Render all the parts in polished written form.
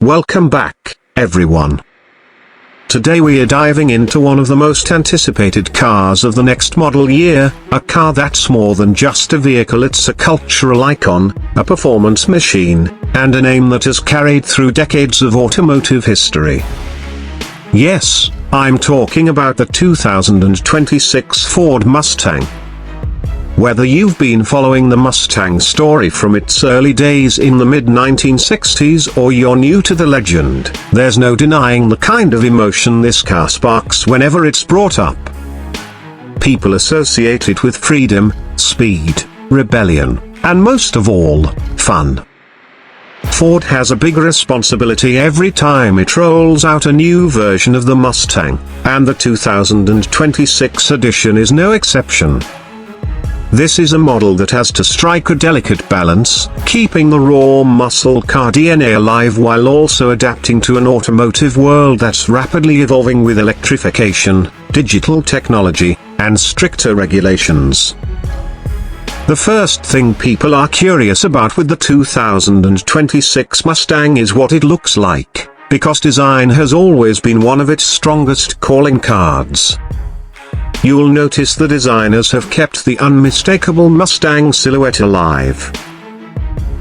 Welcome back, everyone. Today we are diving into one of the most anticipated cars of the next model year, a car that's more than just a vehicle, it's a cultural icon, a performance machine, and a name that has carried through decades of automotive history. Yes, I'm talking about the 2026 Ford Mustang. Whether you've been following the Mustang story from its early days in the mid-1960s or you're new to the legend, there's no denying the kind of emotion this car sparks whenever it's brought up. People associate it with freedom, speed, rebellion, and most of all, fun. Ford has a big responsibility every time it rolls out a new version of the Mustang, and the 2026 edition is no exception. This is a model that has to strike a delicate balance, keeping the raw muscle car DNA alive while also adapting to an automotive world that's rapidly evolving with electrification, digital technology, and stricter regulations. The first thing people are curious about with the 2026 Mustang is what it looks like, because design has always been one of its strongest calling cards. You'll notice the designers have kept the unmistakable Mustang silhouette alive.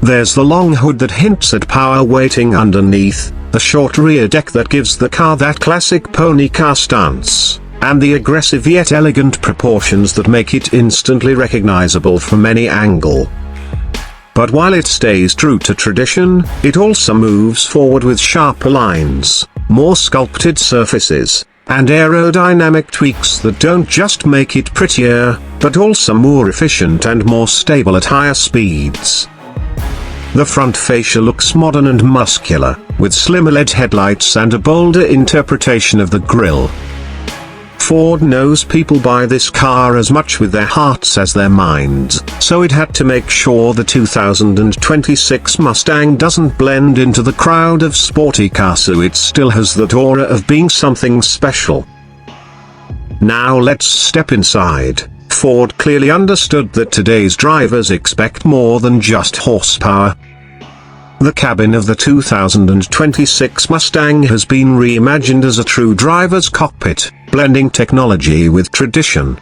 There's the long hood that hints at power waiting underneath, the short rear deck that gives the car that classic pony car stance, and the aggressive yet elegant proportions that make it instantly recognizable from any angle. But while it stays true to tradition, it also moves forward with sharper lines, more sculpted surfaces, and aerodynamic tweaks that don't just make it prettier, but also more efficient and more stable at higher speeds. The front fascia looks modern and muscular, with slimmer LED headlights and a bolder interpretation of the grille. Ford knows people buy this car as much with their hearts as their minds, so it had to make sure the 2026 Mustang doesn't blend into the crowd of sporty cars, so it still has that aura of being something special. Now let's step inside. Ford clearly understood that today's drivers expect more than just horsepower. The cabin of the 2026 Mustang has been reimagined as a true driver's cockpit, blending technology with tradition.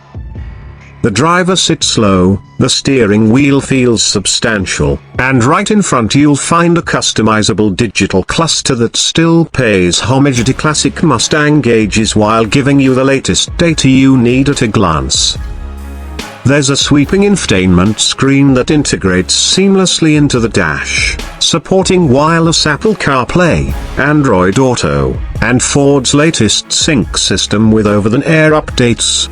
The driver sits low, the steering wheel feels substantial, and right in front you'll find a customizable digital cluster that still pays homage to classic Mustang gauges while giving you the latest data you need at a glance. There's a sweeping infotainment screen that integrates seamlessly into the dash, supporting wireless Apple CarPlay, Android Auto, and Ford's latest sync system with over-the-air updates.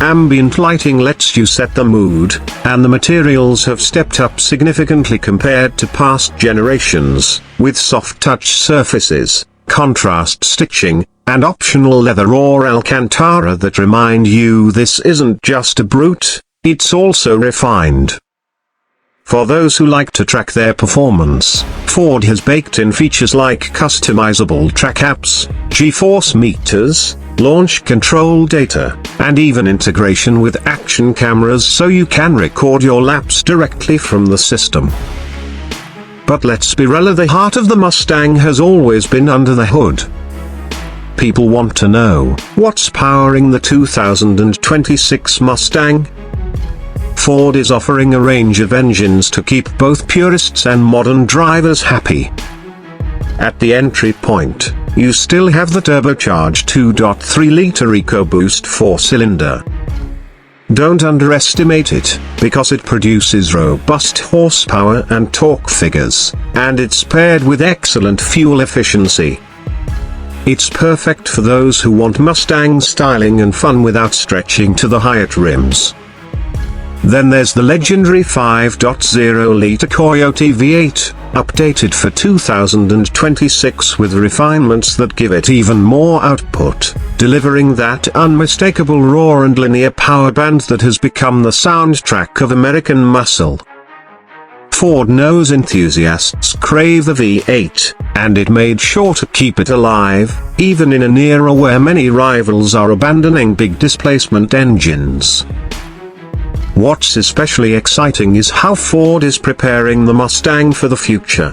Ambient lighting lets you set the mood, and the materials have stepped up significantly compared to past generations, with soft touch surfaces, contrast stitching, and optional leather or Alcantara that remind you this isn't just a brute, it's also refined. For those who like to track their performance, Ford has baked in features like customizable track apps, G-force meters, launch control data, and even integration with action cameras so you can record your laps directly from the system. But let's be real, the heart of the Mustang has always been under the hood. People want to know, what's powering the 2026 Mustang? Ford is offering a range of engines to keep both purists and modern drivers happy. At the entry point, you still have the turbocharged 2.3-liter EcoBoost 4-cylinder. Don't underestimate it, because it produces robust horsepower and torque figures, and it's paired with excellent fuel efficiency. It's perfect for those who want Mustang styling and fun without stretching to the Hyatt rims. Then there's the legendary 5.0-liter Coyote V8, updated for 2026 with refinements that give it even more output, delivering that unmistakable raw and linear power band that has become the soundtrack of American muscle. Ford knows enthusiasts crave the V8, and it made sure to keep it alive, even in an era where many rivals are abandoning big displacement engines. What's especially exciting is how Ford is preparing the Mustang for the future.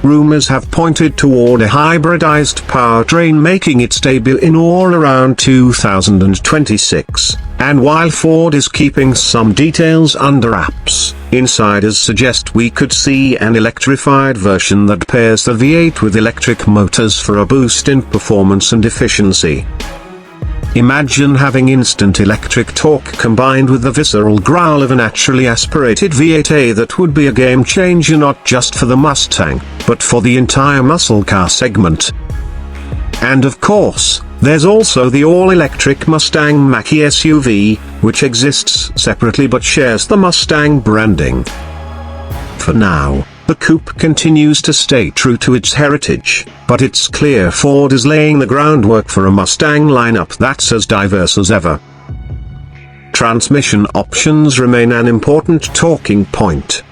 rumors have pointed toward a hybridized powertrain, making it debut in or around 2026. And while Ford is keeping some details under wraps, insiders suggest we could see an electrified version that pairs the V8 with electric motors for a boost in performance and efficiency. Imagine having instant electric torque combined with the visceral growl of a naturally aspirated V8. That would be a game changer, not just for the Mustang, but for the entire muscle car segment. And of course, there's also the all-electric Mustang Mach-E SUV, which exists separately but shares the Mustang branding. For now, the coupe continues to stay true to its heritage, but it's clear Ford is laying the groundwork for a Mustang lineup that's as diverse as ever. Transmission options remain an important talking point.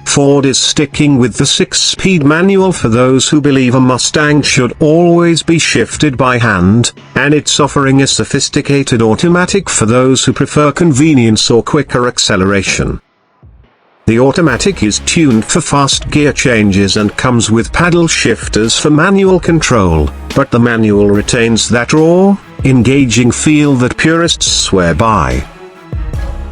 Ford is sticking with the 6-speed manual for those who believe a Mustang should always be shifted by hand, and it's offering a sophisticated automatic for those who prefer convenience or quicker acceleration. The automatic is tuned for fast gear changes and comes with paddle shifters for manual control, but the manual retains that raw, engaging feel that purists swear by.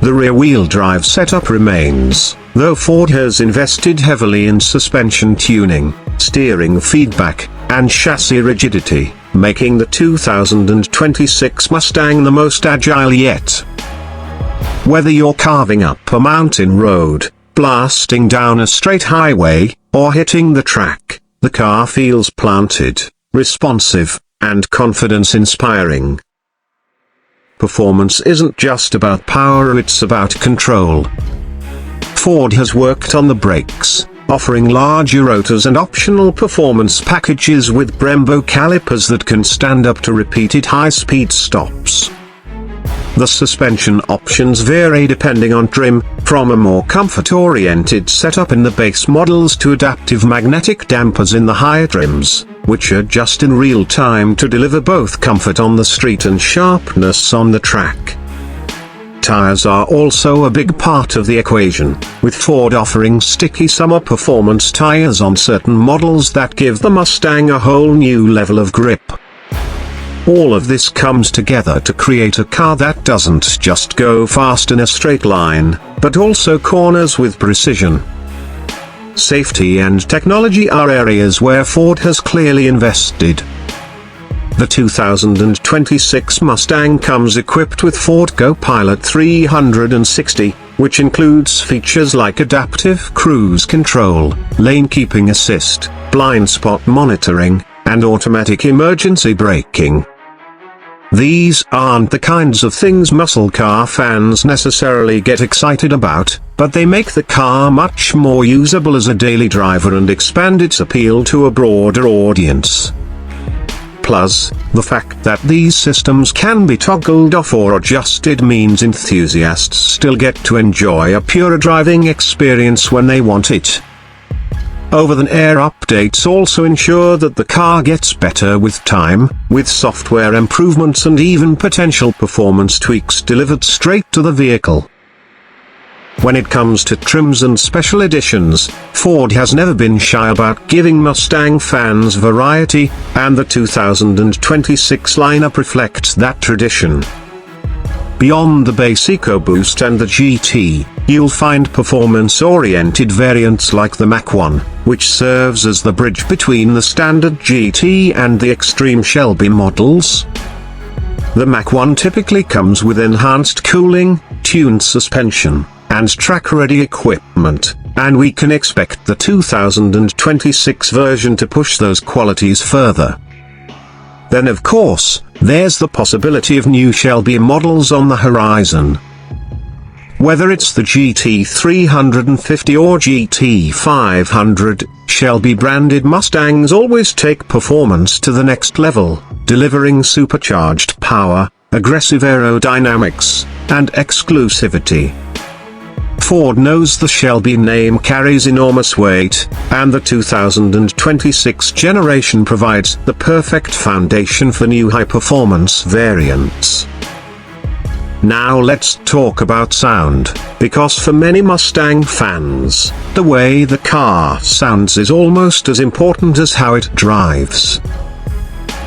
The rear-wheel drive setup remains, though Ford has invested heavily in suspension tuning, steering feedback, and chassis rigidity, making the 2026 Mustang the most agile yet. Whether you're carving up a mountain road, blasting down a straight highway, or hitting the track, the car feels planted, responsive, and confidence-inspiring. Performance isn't just about power, it's about control. Ford has worked on the brakes, offering larger rotors and optional performance packages with Brembo calipers that can stand up to repeated high-speed stops. The suspension options vary depending on trim, from a more comfort-oriented setup in the base models to adaptive magnetic dampers in the higher trims, which adjust in real time to deliver both comfort on the street and sharpness on the track. Tires are also a big part of the equation, with Ford offering sticky summer performance tires on certain models that give the Mustang a whole new level of grip. All of this comes together to create a car that doesn't just go fast in a straight line, but also corners with precision. Safety and technology are areas where Ford has clearly invested. The 2026 Mustang comes equipped with Ford Go-Pilot 360, which includes features like adaptive cruise control, lane keeping assist, blind spot monitoring, and automatic emergency braking. These aren't the kinds of things muscle car fans necessarily get excited about, but they make the car much more usable as a daily driver and expand its appeal to a broader audience. Plus, the fact that these systems can be toggled off or adjusted means enthusiasts still get to enjoy a pure driving experience when they want it. Over-the-air updates also ensure that the car gets better with time, with software improvements and even potential performance tweaks delivered straight to the vehicle. When it comes to trims and special editions, Ford has never been shy about giving Mustang fans variety, and the 2026 lineup reflects that tradition. Beyond the base EcoBoost and the GT, you'll find performance-oriented variants like the Mach-1, which serves as the bridge between the standard GT and the Extreme Shelby models. The Mach-1 typically comes with enhanced cooling, tuned suspension, and track-ready equipment, and we can expect the 2026 version to push those qualities further. Then of course, there's the possibility of new Shelby models on the horizon. Whether it's the GT 350 or GT 500, Shelby-branded Mustangs always take performance to the next level, delivering supercharged power, aggressive aerodynamics, and exclusivity. Ford knows the Shelby name carries enormous weight, and the 2026 generation provides the perfect foundation for new high-performance variants. Now let's talk about sound, because for many Mustang fans, the way the car sounds is almost as important as how it drives.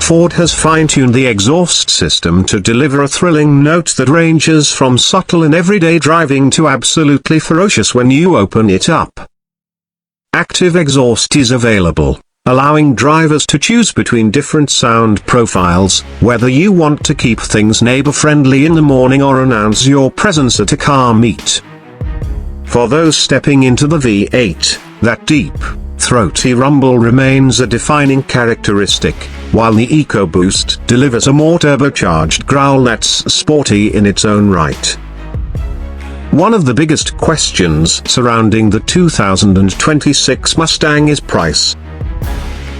Ford has fine-tuned the exhaust system to deliver a thrilling note that ranges from subtle in everyday driving to absolutely ferocious when you open it up. Active exhaust is available, allowing drivers to choose between different sound profiles, whether you want to keep things neighbor-friendly in the morning or announce your presence at a car meet. For those stepping into the V8, that deep, throaty rumble remains a defining characteristic, while the EcoBoost delivers a more turbocharged growl that's sporty in its own right. One of the biggest questions surrounding the 2026 Mustang is price.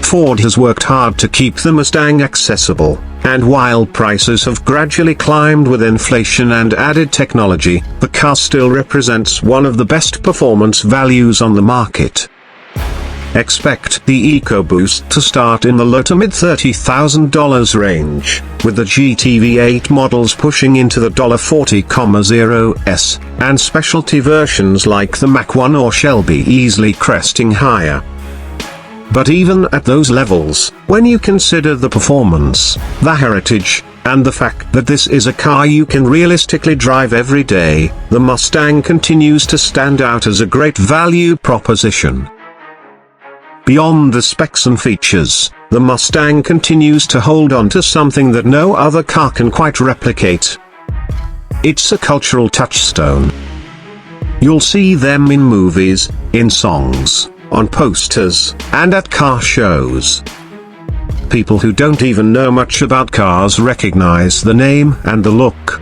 Ford has worked hard to keep the Mustang accessible, and while prices have gradually climbed with inflation and added technology, the car still represents one of the best performance values on the market. Expect the EcoBoost to start in the low to mid $30,000 range, with the GT V8 models pushing into the $40,000s, and specialty versions like the Mach 1 or Shelby easily cresting higher. But even at those levels, when you consider the performance, the heritage, and the fact that this is a car you can realistically drive every day, the Mustang continues to stand out as a great value proposition. Beyond the specs and features, the Mustang continues to hold on to something that no other car can quite replicate. It's a cultural touchstone. You'll see them in movies, in songs, on posters, and at car shows. People who don't even know much about cars recognize the name and the look.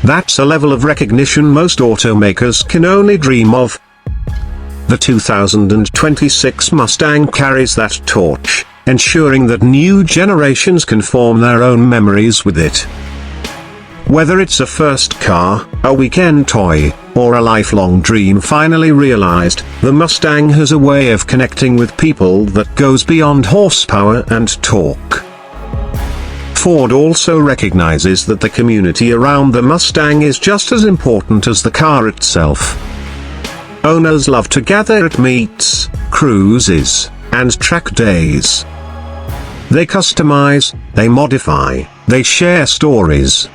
That's a level of recognition most automakers can only dream of. The 2026 Mustang carries that torch, ensuring that new generations can form their own memories with it. Whether it's a first car, a weekend toy, or a lifelong dream finally realized, the Mustang has a way of connecting with people that goes beyond horsepower and torque. Ford also recognizes that the community around the Mustang is just as important as the car itself. Owners love to gather at meets, cruises, and track days. They customize, they modify, they share stories.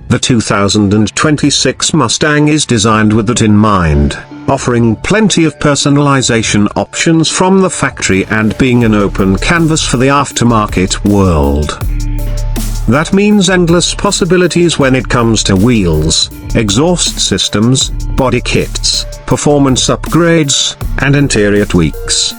The 2026 Mustang is designed with that in mind, offering plenty of personalization options from the factory and being an open canvas for the aftermarket world. That means endless possibilities when it comes to wheels, exhaust systems, body kits, performance upgrades, and interior tweaks.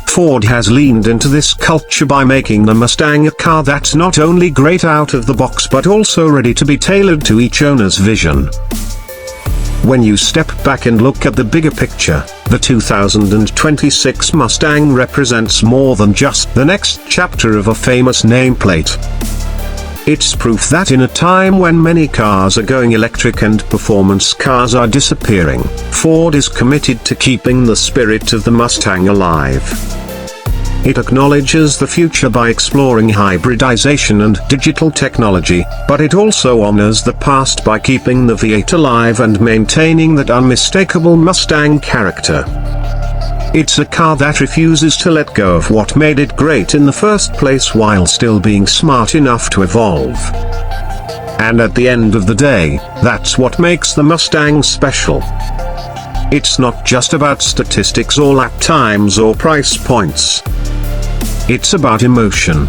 Ford has leaned into this culture by making the Mustang a car that's not only great out of the box but also ready to be tailored to each owner's vision. When you step back and look at the bigger picture, the 2026 Mustang represents more than just the next chapter of a famous nameplate. It's proof that in a time when many cars are going electric and performance cars are disappearing, Ford is committed to keeping the spirit of the Mustang alive. It acknowledges the future by exploring hybridization and digital technology, but it also honors the past by keeping the V8 alive and maintaining that unmistakable Mustang character. It's a car that refuses to let go of what made it great in the first place while still being smart enough to evolve. And at the end of the day, that's what makes the Mustang special. It's not just about statistics or lap times or price points. It's about emotion.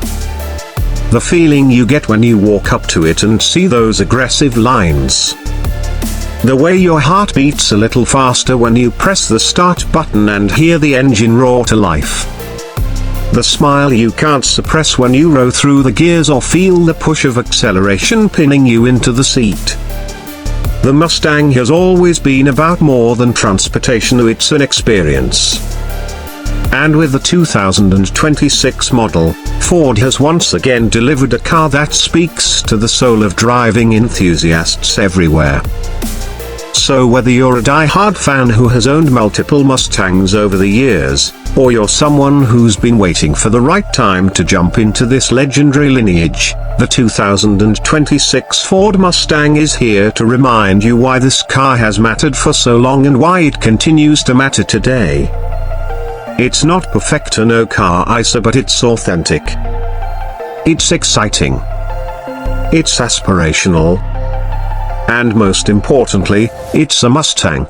The feeling you get when you walk up to it and see those aggressive lines. The way your heart beats a little faster when you press the start button and hear the engine roar to life. The smile you can't suppress when you row through the gears or feel the push of acceleration pinning you into the seat. The Mustang has always been about more than transportation, it's an experience. And with the 2026 model, Ford has once again delivered a car that speaks to the soul of driving enthusiasts everywhere. So whether you're a die-hard fan who has owned multiple Mustangs over the years, or you're someone who's been waiting for the right time to jump into this legendary lineage, The 2026 Ford Mustang is here to remind you why this car has mattered for so long and why it continues to matter today. It's not perfect, no car ISO, but it's authentic. It's exciting. It's aspirational. And most importantly, it's a Mustang.